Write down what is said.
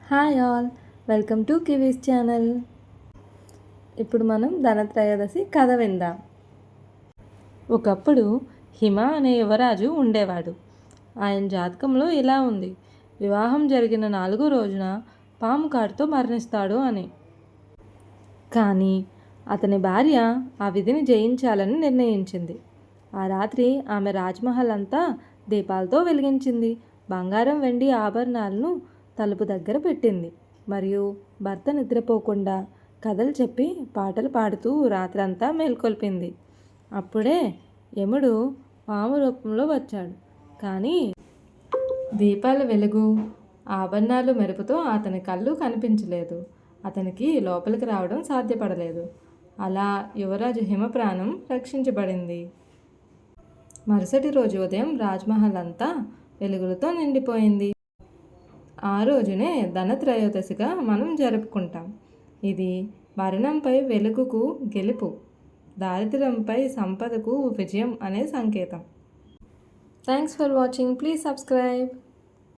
Hi all, welcome to Kiwis channel. ఇప్పుడు మనం ధనత్రయోదశి కథ విందాం. ఒకప్పుడు హిమ అనే యువరాజు ఉండేవాడు. ఆయన జాతకంలో ఇలా ఉంది: వివాహం జరిగిన 4వ రోజున పాము కాటుతో మరణిస్తాడు అని. కానీ అతని భార్య ఆ విధిని జయించాలని నిర్ణయించింది. ఆ రాత్రి ఆమె రాజ్మహల్ అంతా దీపాలతో వెలిగించింది. బంగారం వెండి ఆభరణాలను తలుపు దగ్గర పెట్టింది. మరియు భర్త నిద్రపోకుండా కథలు చెప్పి పాటలు పాడుతూ రాత్రంతా మేల్కొల్పింది. అప్పుడే యముడు పాము రూపంలో వచ్చాడు. కానీ దీపాల వెలుగు, ఆభరణాలు మెరుపుతో అతని కళ్ళు కనిపించలేదు. అతనికి లోపలికి రావడం సాధ్యపడలేదు. అలా యువరాజు హిమ ప్రాణం రక్షించబడింది. మరుసటి రోజు ఉదయం రాజ్మహల్ అంతా వెలుగులతో నిండిపోయింది. ఆ రోజునే ధనత్రయోదశిగా మనం జరుపుకుంటాం. ఇది మరణంపై వెలుగుకు గెలుపు, దారిద్ర్యంపై సంపదకు విజయం అనే సంకేతం. Thanks for watching. Please subscribe.